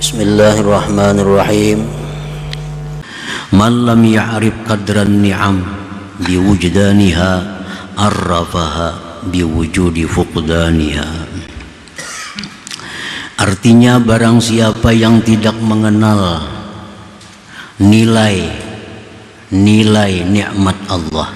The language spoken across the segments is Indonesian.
Bismillahirrahmanirrahim. Man lam ya'rif qadran ni'am biwujdaniha arrafaha biwujudi fuqdaniha. Artinya, barang siapa yang tidak mengenal nilai nikmat Allah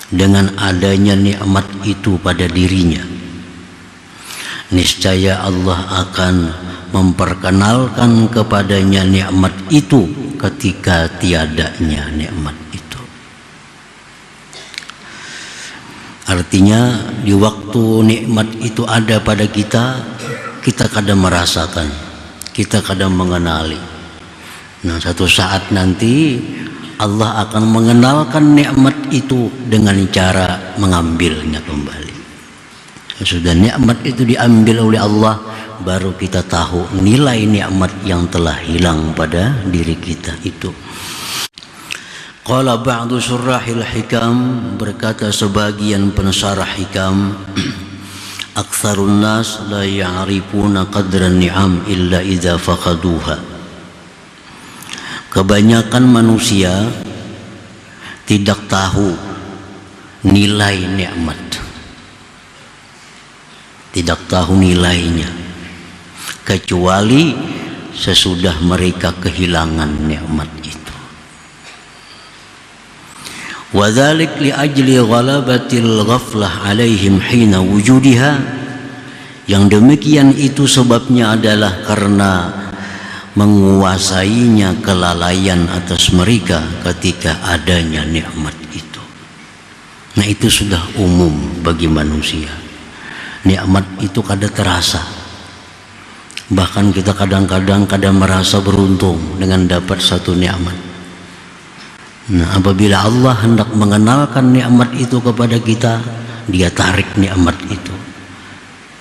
dengan adanya nikmat itu pada dirinya, niscaya Allah akan memperkenalkan kepadanya nikmat itu ketika tiadanya nikmat itu. Artinya, di waktu nikmat itu ada pada kita, kita kadang merasakan, kita kadang mengenali. Nah, satu saat nanti Allah akan mengenalkan nikmat itu dengan cara mengambilnya kembali. Sudah nikmat itu diambil oleh Allah, baru kita tahu nilai nikmat yang telah hilang pada diri kita itu. Qala ba'du surahil hikam, berkata sebagian pensarah hikam, aktsarun nas la ya'rifuna qadran ni'am illa idza faqaduha. Kebanyakan manusia tidak tahu nilai nikmat, tidak tahu nilainya, kecuali sesudah mereka kehilangan nikmat itu. Wa dzalik li ajli ghalabatil ghaflah alaihim hina wujudiha. Yang demikian itu sebabnya adalah karena menguasainya kelalaian atas mereka ketika adanya nikmat itu. Nah, itu sudah umum bagi manusia. Nikmat itu kadang terasa. Bahkan kita kadang-kadang merasa beruntung dengan dapat satu nikmat. Nah, apabila Allah hendak mengenalkan nikmat itu kepada kita, Dia tarik nikmat itu.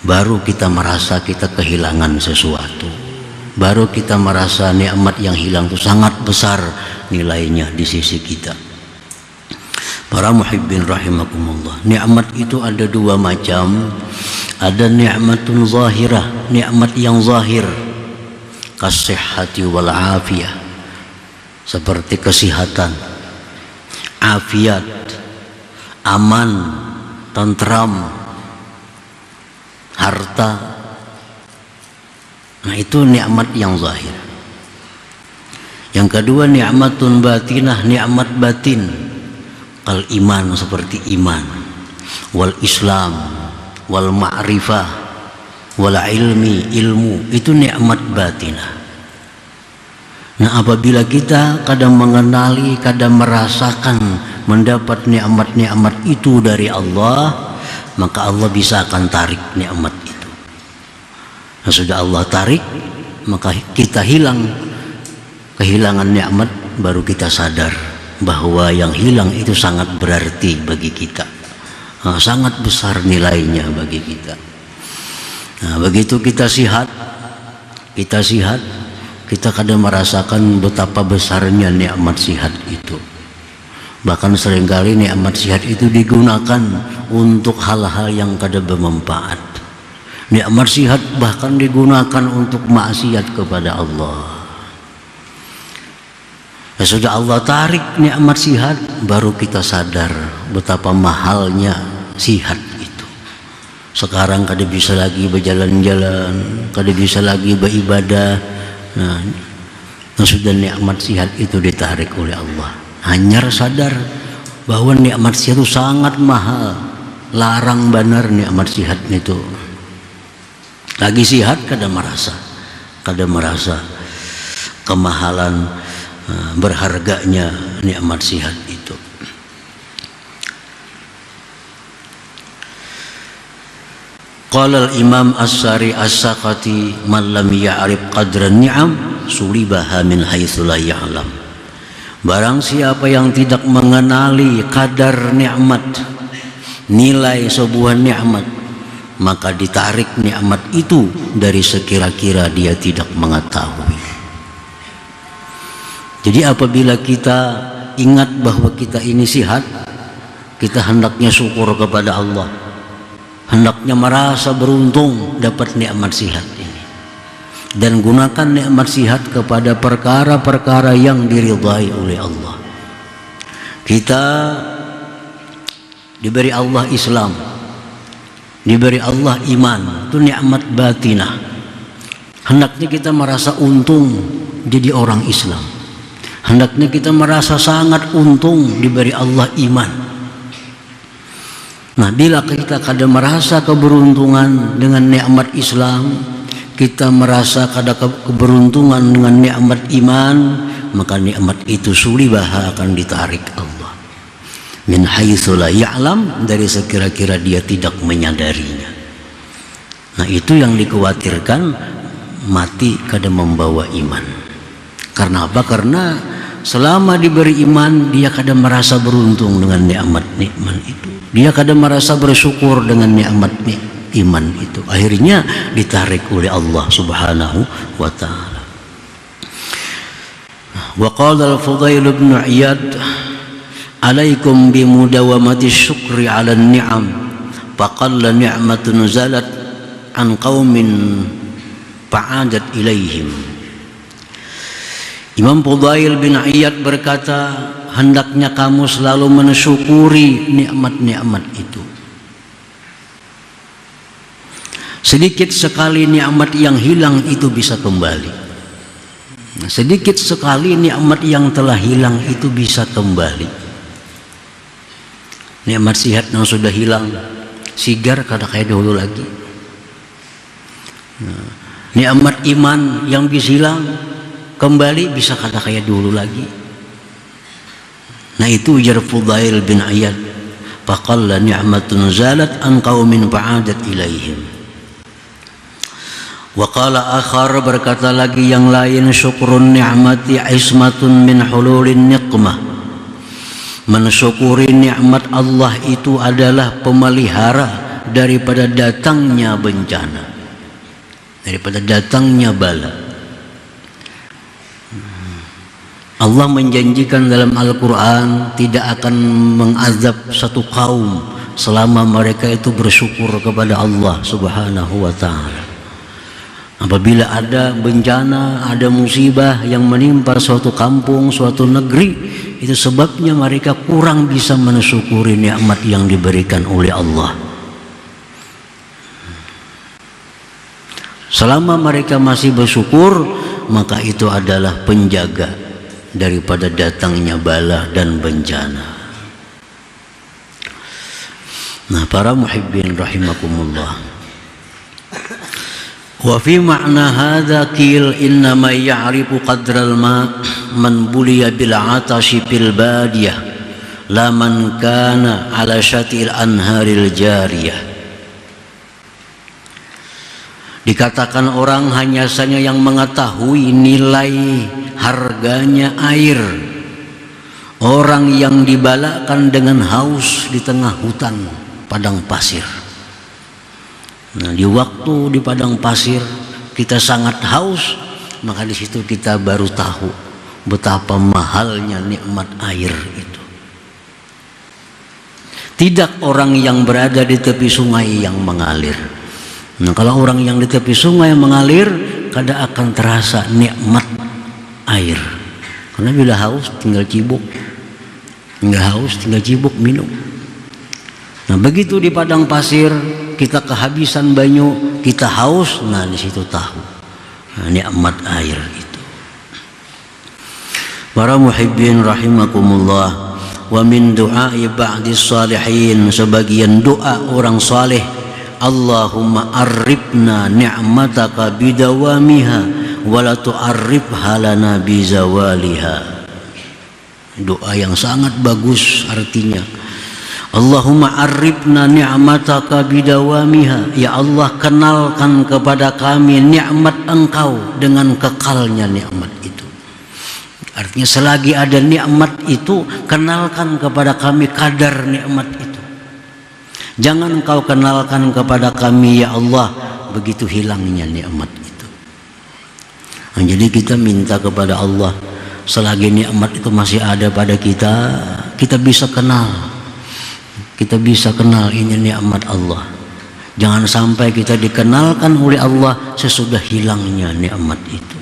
Baru kita merasa kita kehilangan sesuatu. Baru kita merasa nikmat yang hilang itu sangat besar nilainya di sisi kita. Para muhibbin rahimakumullah, nikmat itu ada dua macam. Ada nikmatun zahirah, nikmat yang zahir, kasihhati wal afiyah, seperti kesehatan, afiat, aman, tentram, harta. Nah, itu nikmat yang zahir. Yang kedua, nikmatun batinah, nikmat batin, kal iman, seperti iman, wal islam, wal ma'rifah, wal ilmi, ilmu. Itu nikmat batinah. Nah, apabila kita kadang mengenali, kadang merasakan, mendapat nikmat-nikmat itu dari Allah, maka Allah bisa akan tarik nikmat itu. Nah, sudah Allah tarik, maka kita kehilangan nikmat, baru kita sadar bahwa yang hilang itu sangat berarti bagi kita. Nah, sangat besar nilainya bagi kita. Nah, begitu kita sihat, kita kadang merasakan betapa besarnya nikmat sihat itu. Bahkan seringkali nikmat sihat itu digunakan untuk hal-hal yang kadang bermanfaat. Nikmat sihat bahkan digunakan untuk maksiat kepada Allah. Ya, sudah Allah tarik nikmat sihat, baru kita sadar betapa mahalnya sihat itu. Sekarang kada bisa lagi berjalan-jalan, kada bisa lagi beribadah. Nah, sudah nikmat sihat itu ditarik oleh Allah. Hanya sadar bahwa nikmat sihat itu sangat mahal. Larang benar nikmat sihat itu. Lagi sihat kada merasa kemahalan, berharganya nikmat sihat itu. Qala al-Imam As-Sari As-Saqati, man lam ya'rif qadran ni'am sulibaha min haitsu la ya'lam. Barang siapa yang tidak mengenali kadar nikmat, nilai sebuah nikmat, maka ditarik nikmat itu dari sekira-kira dia tidak mengetahui. Jadi apabila kita ingat bahwa kita ini sihat, kita hendaknya syukur kepada Allah, hendaknya merasa beruntung dapat nikmat sihat ini. dan gunakan nikmat sihat kepada perkara-perkara yang diridhai oleh Allah. Kita diberi Allah Islam, diberi Allah iman, itu nikmat batinah. Hendaknya kita merasa untung jadi orang Islam. Hendaknya kita merasa sangat untung diberi Allah iman. Nah, bila kita kadang merasa keberuntungan dengan nikmat Islam, kita merasa kada keberuntungan dengan nikmat iman, maka nikmat itu sulibah akan ditarik Allah. Min haitsu la ya'lam, dari sekira-kira dia tidak menyadarinya. Nah, itu yang dikhawatirkan, mati kada membawa iman. Karena apa? Karena selama diberi iman, dia kada merasa beruntung dengan nikmat-nikmat itu. Dia kada merasa bersyukur dengan nikmat iman itu. Akhirnya ditarik oleh Allah Subhanahu wa ta'ala. Wa qala al-Fudail ibn Iyad, alaikum bimudawamati syukri 'ala an-ni'am, faqalla ni'matun zalat an qaumin fa'adat ilaihim. Imam Fudail bin Iyad berkata, hendaknya kamu selalu mensyukuri nikmat-nikmat itu. Sedikit sekali nikmat yang hilang itu bisa kembali. Sedikit sekali nikmat yang telah hilang itu bisa kembali. Nikmat sihat yang sudah hilang, sigar kada kayak dulu lagi. Nikmat iman yang bisa hilang, kembali bisa kada kayak dulu lagi. Nah, itu ujar Fudail bin Iyad, faqalla ni'matun zalat an qaumin fa'adat ilaihim. Wa qala akhar, berkata lagi yang lain, syukrun ni'mati ismatun min hululin niqmah. Mensyukuri nikmat Allah itu adalah pemelihara daripada datangnya bencana, daripada datangnya bala. Allah menjanjikan dalam Al-Quran tidak akan mengazab satu kaum selama mereka itu bersyukur kepada Allah Subhanahu wa ta'ala. Apabila ada bencana, ada musibah yang menimpa suatu kampung, suatu negeri, itu sebabnya mereka kurang bisa mensyukuri nikmat yang diberikan oleh Allah. Selama mereka masih bersyukur, maka itu adalah penjaga daripada datangnya bala dan bencana. Nah, para muhibbin rahimakumullah, wa fi ma'na hadza qil inna ma ya'rifu qadral ma man buliya bil 'atashi fil badiyah la man kana 'ala syatil anharil jariyah. Dikatakan orang hanya saja yang mengetahui nilai harganya air, orang yang dibalakan dengan haus di tengah hutan padang pasir. Nah, di waktu di padang pasir kita sangat haus, maka di situ kita baru tahu betapa mahalnya nikmat air itu. Tidak orang yang berada di tepi sungai yang mengalir. Nah, kalau orang yang di tepi sungai mengalir, kada akan terasa nikmat air. Karena bila haus tinggal cibuk, tinggal haus tinggal cibuk minum. Nah, begitu di padang pasir kita kehabisan banyu, kita haus, nah di situ tahu nikmat air itu. Para muhibbin rahimakumullah, wa min du'ai ba'dis salihin, sebagian doa orang saleh, Allahumma arribna ni'mataka bidawamiha wa la tu'arribha lana bizawaliha. Doa yang sangat bagus artinya. Allahumma arribna ni'mataka bidawamiha, ya Allah kenalkan kepada kami nikmat Engkau dengan kekalnya nikmat itu. Artinya selagi ada nikmat itu, kenalkan kepada kami kadar nikmat itu. Jangan Engkau kenalkan kepada kami ya Allah begitu hilangnya nikmat itu. Nah, jadi kita minta kepada Allah, selagi nikmat itu masih ada pada kita, kita bisa kenal. Kita bisa kenal ini nikmat Allah. Jangan sampai kita dikenalkan oleh Allah sesudah hilangnya nikmat itu.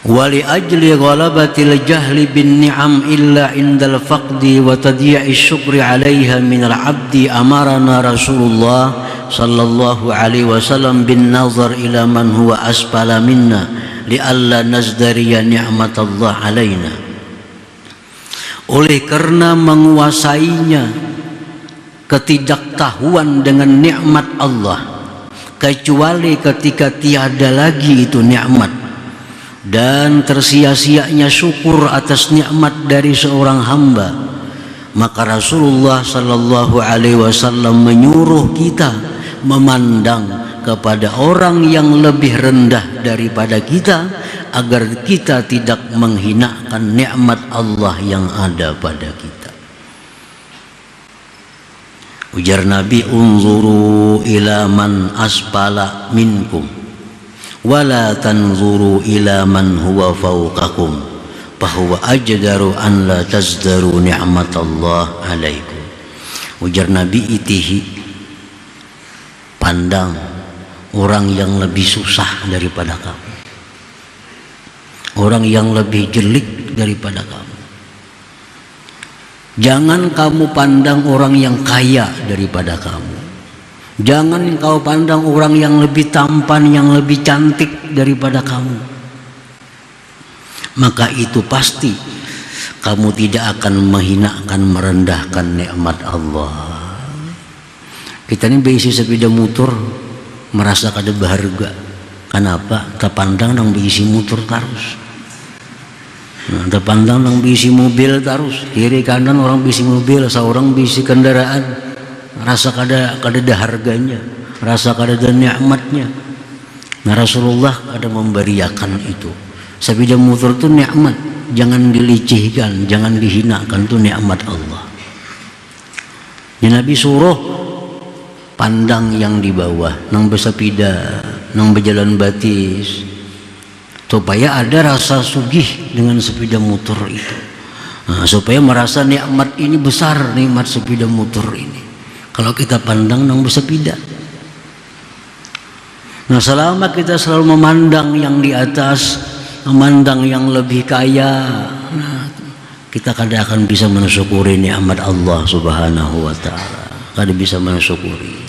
Wali ajli ghalabatil jahli bin ni'am illa indal faqdi wa tadyi'i syukri 'alaiha minal 'abdi amarana Rasulullah sallallahu alaihi wasallam bin nazar ila man huwa asfala minna li'alla nazdariya ni'matallah 'alaina. Oleh karena menguasainya ketidaktahuan dengan nikmat Allah, kecuali ketika tiada lagi itu nikmat, dan tersia-sianya syukur atas nikmat dari seorang hamba, maka Rasulullah sallallahu alaihi wasallam menyuruh kita memandang kepada orang yang lebih rendah daripada kita, agar kita tidak menghinakan nikmat Allah yang ada pada kita. Ujar Nabi, unzuru ila man asfala minkum wala tanzuru ila man huwa fawqakum fahuwa ajdaru an la tazdaru ni'matallah alaikum. Ujar Nabi, itihi, pandang orang yang lebih susah daripada kamu, orang yang lebih jelek daripada kamu. Jangan kamu pandang orang yang kaya daripada kamu. Jangan kau pandang orang yang lebih tampan, yang lebih cantik daripada kamu. Maka itu pasti kamu tidak akan menghinakan, merendahkan nikmat Allah. Kita ini berisi sepeda motor merasa kada berharga. Kenapa? Terpandang nang berisi motor terus. Terpandang nang berisi mobil terus. Kiri kanan orang berisi mobil, seorang berisi kendaraan. Rasa kada ada harganya, rasa kada ada nikmatnya. Nah, Rasulullah ada memberiakan itu. Sepeda motor itu nikmat, jangan dilicihkan, jangan dihinakan, itu nikmat Allah. Ya, Nabi suruh pandang yang di bawah, nang bersepeda, nang berjalan batis, supaya ada rasa sugih dengan sepeda motor itu. Nah, supaya merasa nikmat ini besar, nikmat sepeda motor ini. Kalau kita pandang nang bersepeda. Nah, selama kita selalu memandang yang di atas, memandang yang lebih kaya, nah, kita kadang akan bisa mensyukuri nikmat Allah Subhanahu wa taala. Kada bisa mensyukuri.